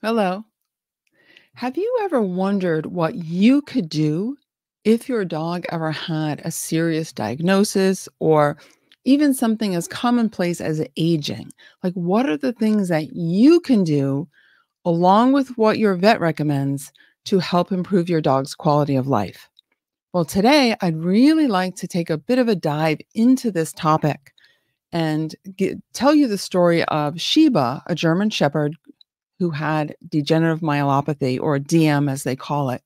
Hello. Have you ever wondered what you could do if your dog ever had a serious diagnosis or even something as commonplace as aging? Like, what are the things that you can do along with what your vet recommends to help improve your dog's quality of life? Well, today I'd really like to take a bit of a dive into this topic and tell you the story of Sheba, a German Shepherd who had degenerative myelopathy, or DM as they call it.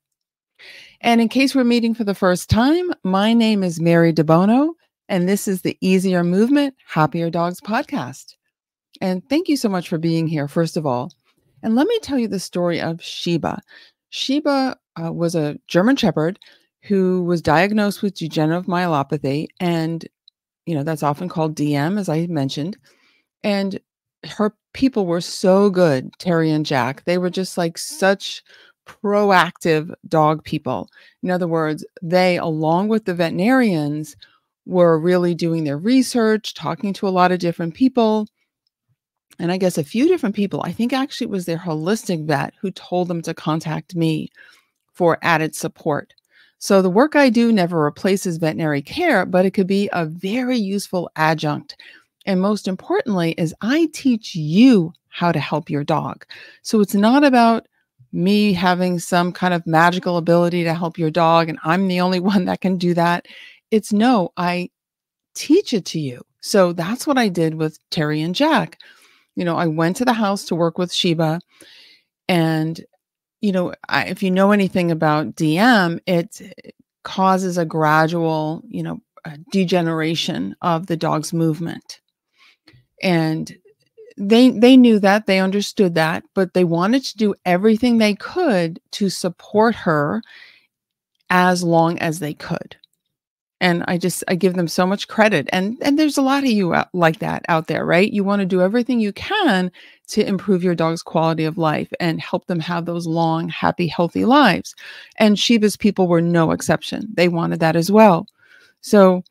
And in case we're meeting for the first time, my name is Mary DeBono, and this is the Easier Movement, Happier Dogs podcast. And thank you so much for being here, first of all. And let me tell you the story of Sheba. Sheba was a German Shepherd who was diagnosed with degenerative myelopathy, and that's often called DM, as I mentioned. And her people were so good, Terry and Jack. They were just like such proactive dog people. In other words, they, along with the veterinarians, were really doing their research, talking to a lot of different people. And I guess a few different people, I think actually it was their holistic vet who told them to contact me for added support. So the work I do never replaces veterinary care, but it could be a very useful adjunct. And most importantly is I teach you how to help your dog. So it's not about me having some kind of magical ability to help your dog and I'm the only one that can do that. It's no, I teach it to you. So that's what I did with Terry and Jack. I went to the house to work with Sheba, and if you know anything about DM, it causes a gradual, degeneration of the dog's movement. And they knew that, they understood that, but they wanted to do everything they could to support her as long as they could. And I give them so much credit. And there's a lot of you like that out there, right? You want to do everything you can to improve your dog's quality of life and help them have those long, happy, healthy lives. And Sheba's people were no exception. They wanted that as well. So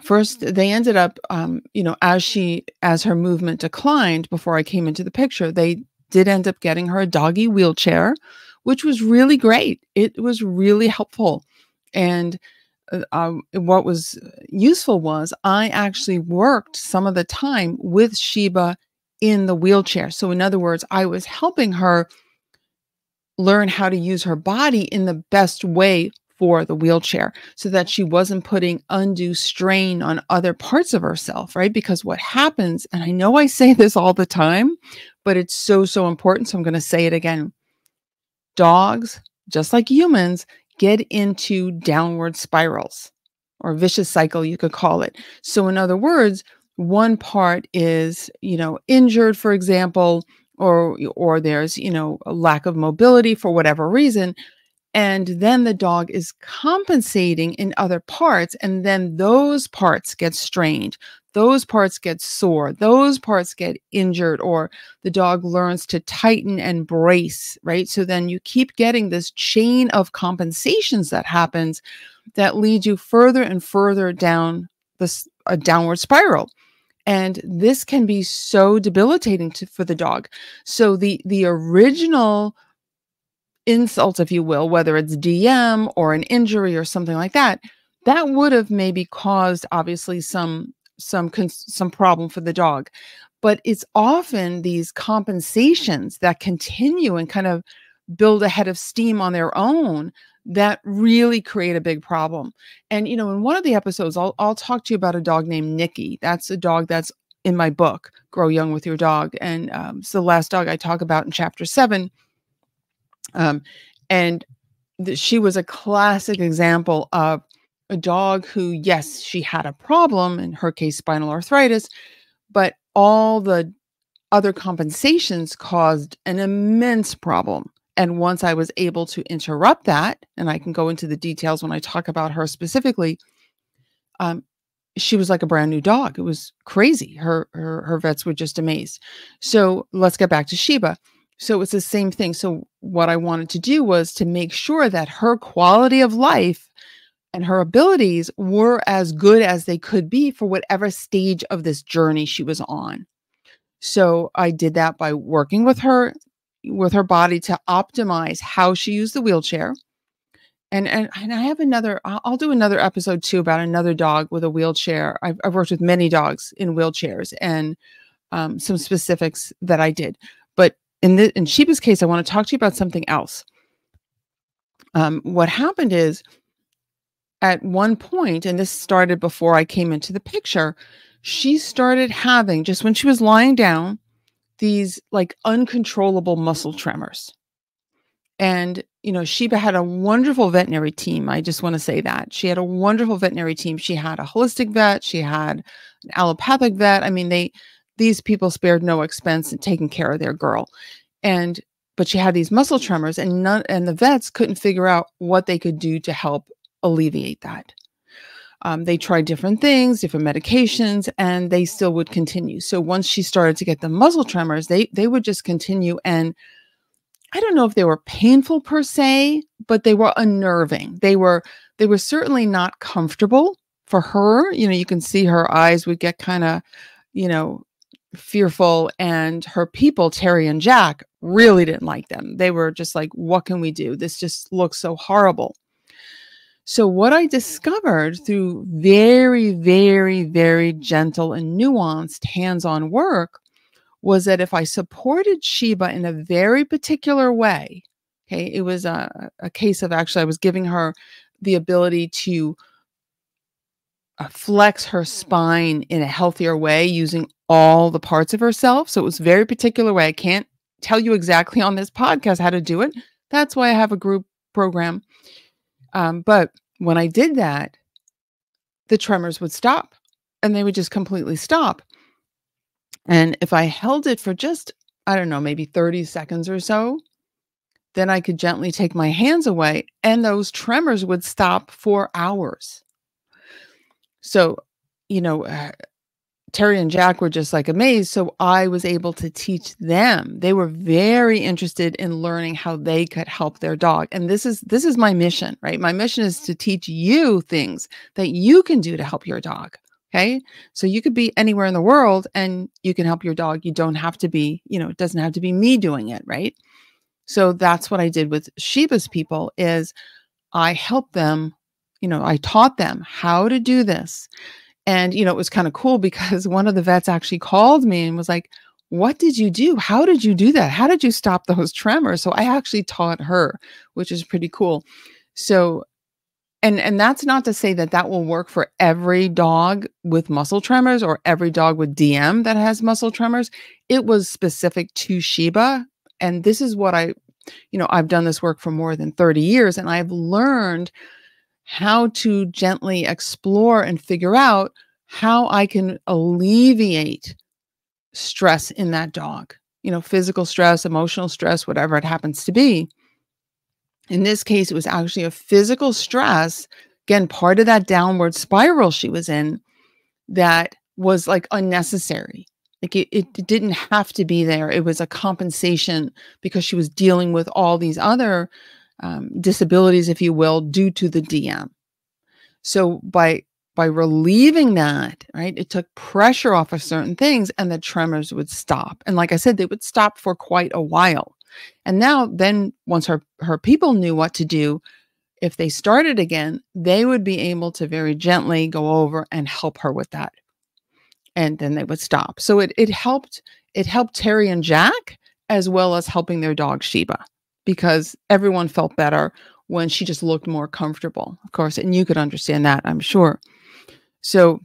first, they ended up, as her movement declined before I came into the picture, they did end up getting her a doggy wheelchair, which was really great. It was really helpful. And what was useful was I actually worked some of the time with Sheba in the wheelchair. So in other words, I was helping her learn how to use her body in the best way for the wheelchair so that she wasn't putting undue strain on other parts of herself, right? Because what happens, and I know I say this all the time, but it's so, so important. So I'm going to say it again. Dogs, just like humans, get into downward spirals or vicious cycle, you could call it. So in other words, one part is, injured, for example, or there's, a lack of mobility for whatever reason. And then the dog is compensating in other parts, and then those parts get strained. Those parts get sore. Those parts get injured, or the dog learns to tighten and brace, right? So then you keep getting this chain of compensations that happens that leads you further and further down a downward spiral. And this can be so debilitating for the dog. So the original insult, if you will, whether it's DM or an injury or something like that, that would have maybe caused obviously some problem for the dog. But it's often these compensations that continue and kind of build a head of steam on their own that really create a big problem. And in one of the episodes, I'll talk to you about a dog named Nikki. That's a dog that's in my book, Grow Young with Your Dog, and it's the last dog I talk about in chapter 7. And she was a classic example of a dog who, yes, she had a problem, in her case, spinal arthritis, but all the other compensations caused an immense problem. And once I was able to interrupt that, and I can go into the details when I talk about her specifically, she was like a brand new dog. It was crazy. Her vets were just amazed. So let's get back to Sheba. So it's the same thing. So what I wanted to do was to make sure that her quality of life and her abilities were as good as they could be for whatever stage of this journey she was on. So I did that by working with her with her body to optimize how she used the wheelchair. And I have another, I'll do another episode too about another dog with a wheelchair. I've worked with many dogs in wheelchairs, and some specifics that I did. But in Sheba's case, I want to talk to you about something else. What happened is, at one point, and this started before I came into the picture, she started having, just when she was lying down, these like uncontrollable muscle tremors. And, Sheba had a wonderful veterinary team. I just want to say that. She had a wonderful veterinary team. She had a holistic vet. She had an allopathic vet. I mean, these people spared no expense in taking care of their girl. But she had these muscle tremors, and the vets couldn't figure out what they could do to help alleviate that. They tried different things, different medications, and they still would continue. So once she started to get the muscle tremors, they would just continue. And I don't know if they were painful per se, but they were unnerving. They were certainly not comfortable for her. You can see her eyes would get kind of, fearful, and her people, Terry and Jack, really didn't like them. They were just like, what can we do? This just looks so horrible. So what I discovered through very, very, very gentle and nuanced hands-on work was that if I supported Sheba in a very particular way, okay, it was a case of, actually, I was giving her the ability to flex her spine in a healthier way using all the parts of herself. So it was a very particular way. I can't tell you exactly on this podcast how to do it. That's why I have a group program. But when I did that, the tremors would stop, and they would just completely stop. And if I held it for just, I don't know, maybe 30 seconds or so, then I could gently take my hands away, and those tremors would stop for hours. So, Terry and Jack were just like amazed. So I was able to teach them. They were very interested in learning how they could help their dog. And this is my mission, right? My mission is to teach you things that you can do to help your dog. Okay. So you could be anywhere in the world and you can help your dog. You don't have to be, it doesn't have to be me doing it. Right. So that's what I did with Sheba's people. Is I helped them, I taught them how to do this. And, it was kind of cool because one of the vets actually called me and was like, what did you do? How did you do that? How did you stop those tremors? So I actually taught her, which is pretty cool. So, and that's not to say that will work for every dog with muscle tremors or every dog with DM that has muscle tremors. It was specific to Sheba. And this is what I've done this work for more than 30 years, and I've learned how to gently explore and figure out how I can alleviate stress in that dog, physical stress, emotional stress, whatever it happens to be. In this case, it was actually a physical stress, again, part of that downward spiral she was in, that was like unnecessary. Like it didn't have to be there. It was a compensation because she was dealing with all these other disabilities, if you will, due to the DM. So by relieving that, right, it took pressure off of certain things, and the tremors would stop. And like I said, they would stop for quite a while. And then once her people knew what to do, if they started again, they would be able to very gently go over and help her with that. And then they would stop. So it helped Terry and Jack, as well as helping their dog Sheba, because everyone felt better when she just looked more comfortable, of course, and you could understand that, I'm sure. So,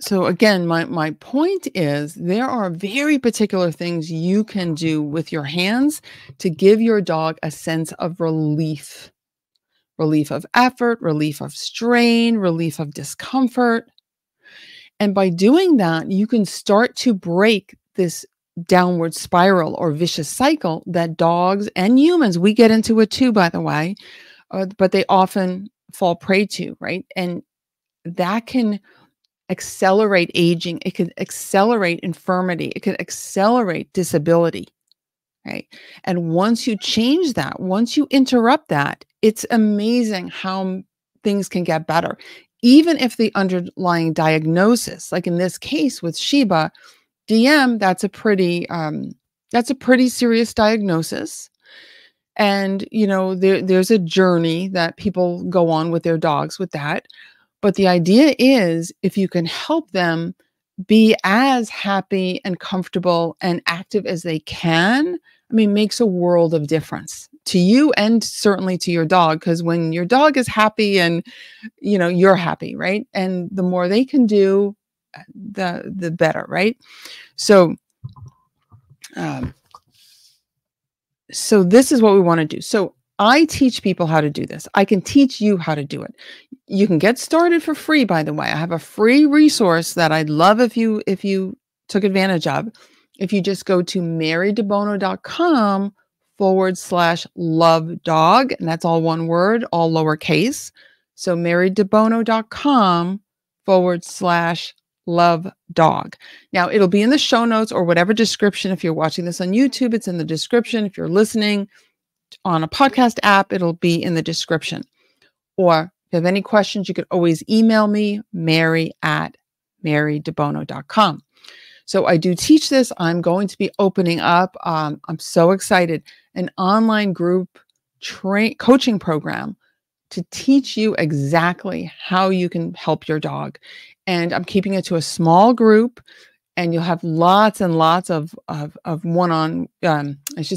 so again, my point is there are very particular things you can do with your hands to give your dog a sense of relief of effort, relief of strain, relief of discomfort. And by doing that, you can start to break this downward spiral or vicious cycle that dogs and humans, we get into it too, by the way, but they often fall prey to, right? And that can accelerate aging. It can accelerate infirmity. It can accelerate disability, right? And once you change that, once you interrupt that, it's amazing how things can get better. Even if the underlying diagnosis, like in this case with Sheba, DM, that's a pretty serious diagnosis. And, there's a journey that people go on with their dogs with that. But the idea is if you can help them be as happy and comfortable and active as they can, I mean, makes a world of difference to you and certainly to your dog. Because when your dog is happy and, you're happy, right? And the more they can do, the better, right? So, um, so this is what we want to do. So I teach people how to do this. I can teach you how to do it. You can get started for free, by the way. I have a free resource that I'd love if you took advantage of. If you just go to marydebono.com/love dog, and that's all one word, all lowercase. So marydebono.com/love dog. Now it'll be in the show notes or whatever description. If you're watching this on YouTube, it's in the description. If you're listening on a podcast app, it'll be in the description. Or if you have any questions, you could always email me, mary@marydebono.com. So I do teach this. I'm going to be opening up, I'm so excited, an online group coaching program to teach you exactly how you can help your dog. And I'm keeping it to a small group, and you'll have lots and lots of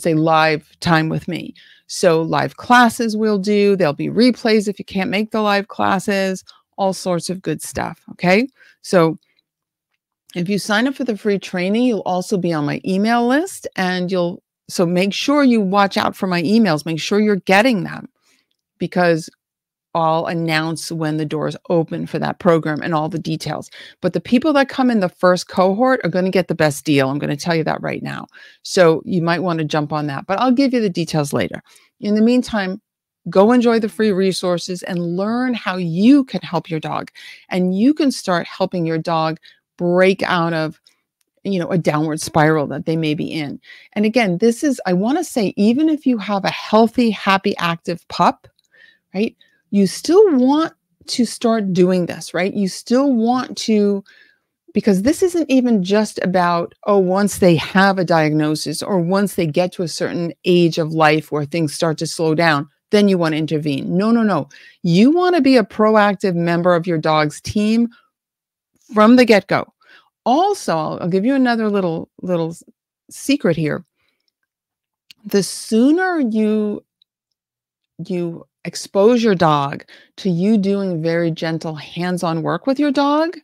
live time with me. So live classes we'll do. There'll be replays if you can't make the live classes, all sorts of good stuff. Okay. So if you sign up for the free training, you'll also be on my email list, and so make sure you watch out for my emails. Make sure you're getting them, because I'll announce when the doors open for that program and all the details. But the people that come in the first cohort are going to get the best deal. I'm going to tell you that right now. So you might want to jump on that, but I'll give you the details later. In the meantime, go enjoy the free resources and learn how you can help your dog. And you can start helping your dog break out of a downward spiral that they may be in. And again, I want to say, even if you have a healthy, happy, active pup, right? You still want to start doing this, right? You still want to, because this isn't even just about, once they have a diagnosis or once they get to a certain age of life where things start to slow down, then you want to intervene. No, no, no. You want to be a proactive member of your dog's team from the get-go. Also, I'll give you another little secret here. The sooner you expose your dog to you doing very gentle hands-on work with your dog,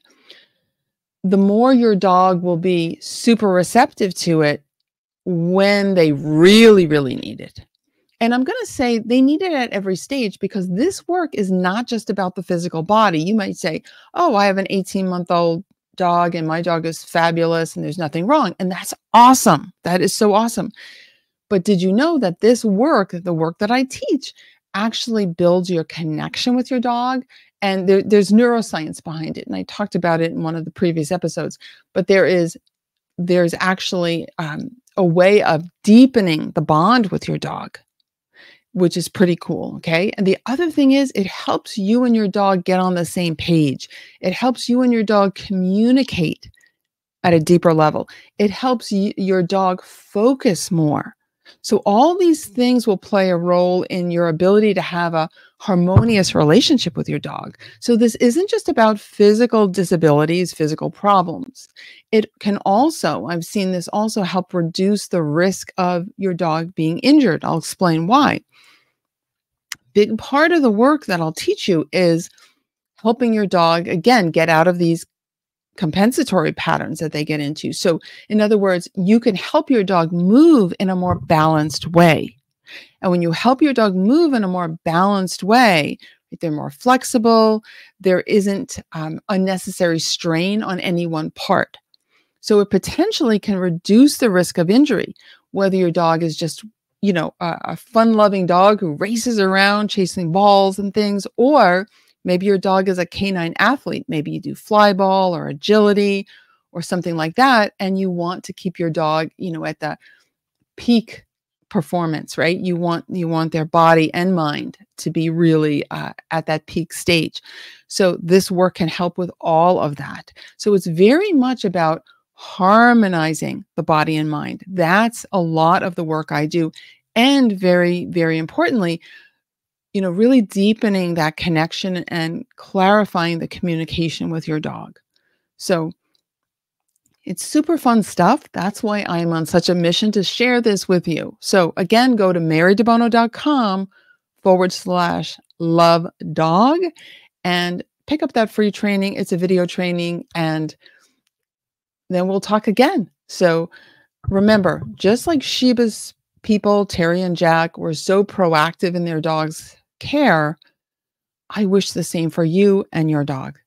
the more your dog will be super receptive to it when they really, really need it. And I'm going to say they need it at every stage, because this work is not just about the physical body. You might say, I have an 18-month-old dog and my dog is fabulous and there's nothing wrong. And that's awesome. That is so awesome. But did you know that this work, the work that I teach, actually builds your connection with your dog? And there's neuroscience behind it. And I talked about it in one of the previous episodes. But there's actually a way of deepening the bond with your dog, which is pretty cool. Okay. And the other thing is, it helps you and your dog get on the same page. It helps you and your dog communicate at a deeper level. It helps your dog focus more. So all these things will play a role in your ability to have a harmonious relationship with your dog. So this isn't just about physical disabilities, physical problems. It can also, I've seen this also help reduce the risk of your dog being injured. I'll explain why. Big part of the work that I'll teach you is helping your dog, again, get out of these compensatory patterns that they get into. So in other words, you can help your dog move in a more balanced way. And when you help your dog move in a more balanced way, they're more flexible. There isn't unnecessary strain on any one part. So it potentially can reduce the risk of injury, whether your dog is just, a fun-loving dog who races around chasing balls and things, or maybe your dog is a canine athlete. Maybe you do fly ball or agility or something like that, and you want to keep your dog, at the peak performance, right? You want their body and mind to be really at that peak stage. So this work can help with all of that. So it's very much about harmonizing the body and mind. That's a lot of the work I do. And very, very importantly, really deepening that connection and clarifying the communication with your dog. So it's super fun stuff. That's why I'm on such a mission to share this with you. So again, go to marydebono.com/love dog and pick up that free training. It's a video training, and then we'll talk again. So remember, just like Sheba's people, Terry and Jack, were so proactive in their dog's care, I wish the same for you and your dog.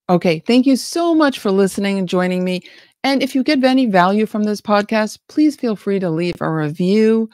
Okay, thank you so much for listening and joining me. And if you get any value from this podcast, please feel free to leave a review.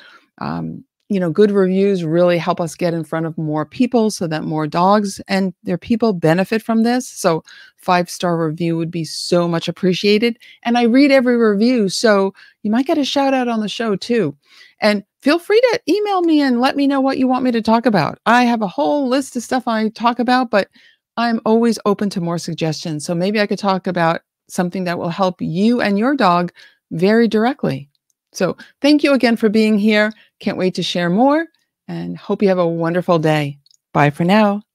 Good reviews really help us get in front of more people so that more dogs and their people benefit from this. So 5-star review would be so much appreciated. And I read every review, so you might get a shout out on the show too. And feel free to email me and let me know what you want me to talk about. I have a whole list of stuff I talk about, but I'm always open to more suggestions. So maybe I could talk about something that will help you and your dog very directly. So thank you again for being here. Can't wait to share more and hope you have a wonderful day. Bye for now.